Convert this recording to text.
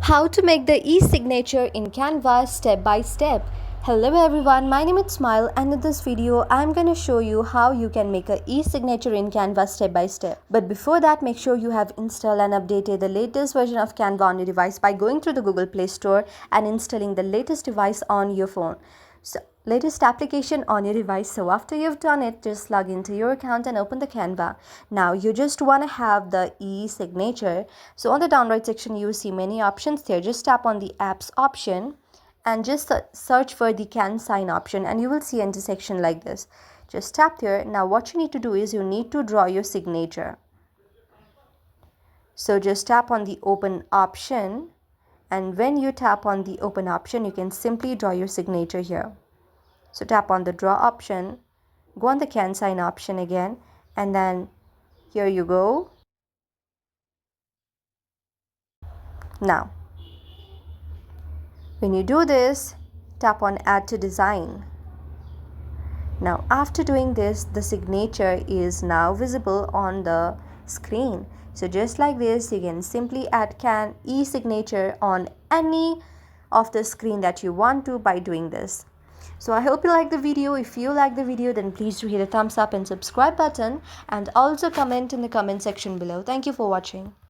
How to make the e-signature in Canva step by step. Hello everyone, my name is Smile, and in this video I'm going to show you how you can make a e-signature in Canva step by step. But before that, make sure you have installed and updated the latest version of Canva on your device by going through the Google Play Store and installing the latest device on your phone. Latest application on your device. So after you've done it, just log into your account and open the Canva. Now you just want to have the e-signature. So on the down right section you will see many options there. Just tap on the apps option and just search for the can sign option, and you will see an intersection like this. Just tap there. Now what you need to do is you need to draw your signature. So just tap on the open option, and when you tap on the open option you can simply draw your signature here. So tap on the draw option, go on the can sign option again, and then here you go. Now when you do this, tap on add to design. Now after doing this, the signature is now visible on the screen. So just like this, you can simply add can e-signature on any of the screen that you want to by doing this. So I hope you like the video. If you like the video, then please do hit a thumbs up and subscribe button, and also comment in the comment section below. Thank you for watching.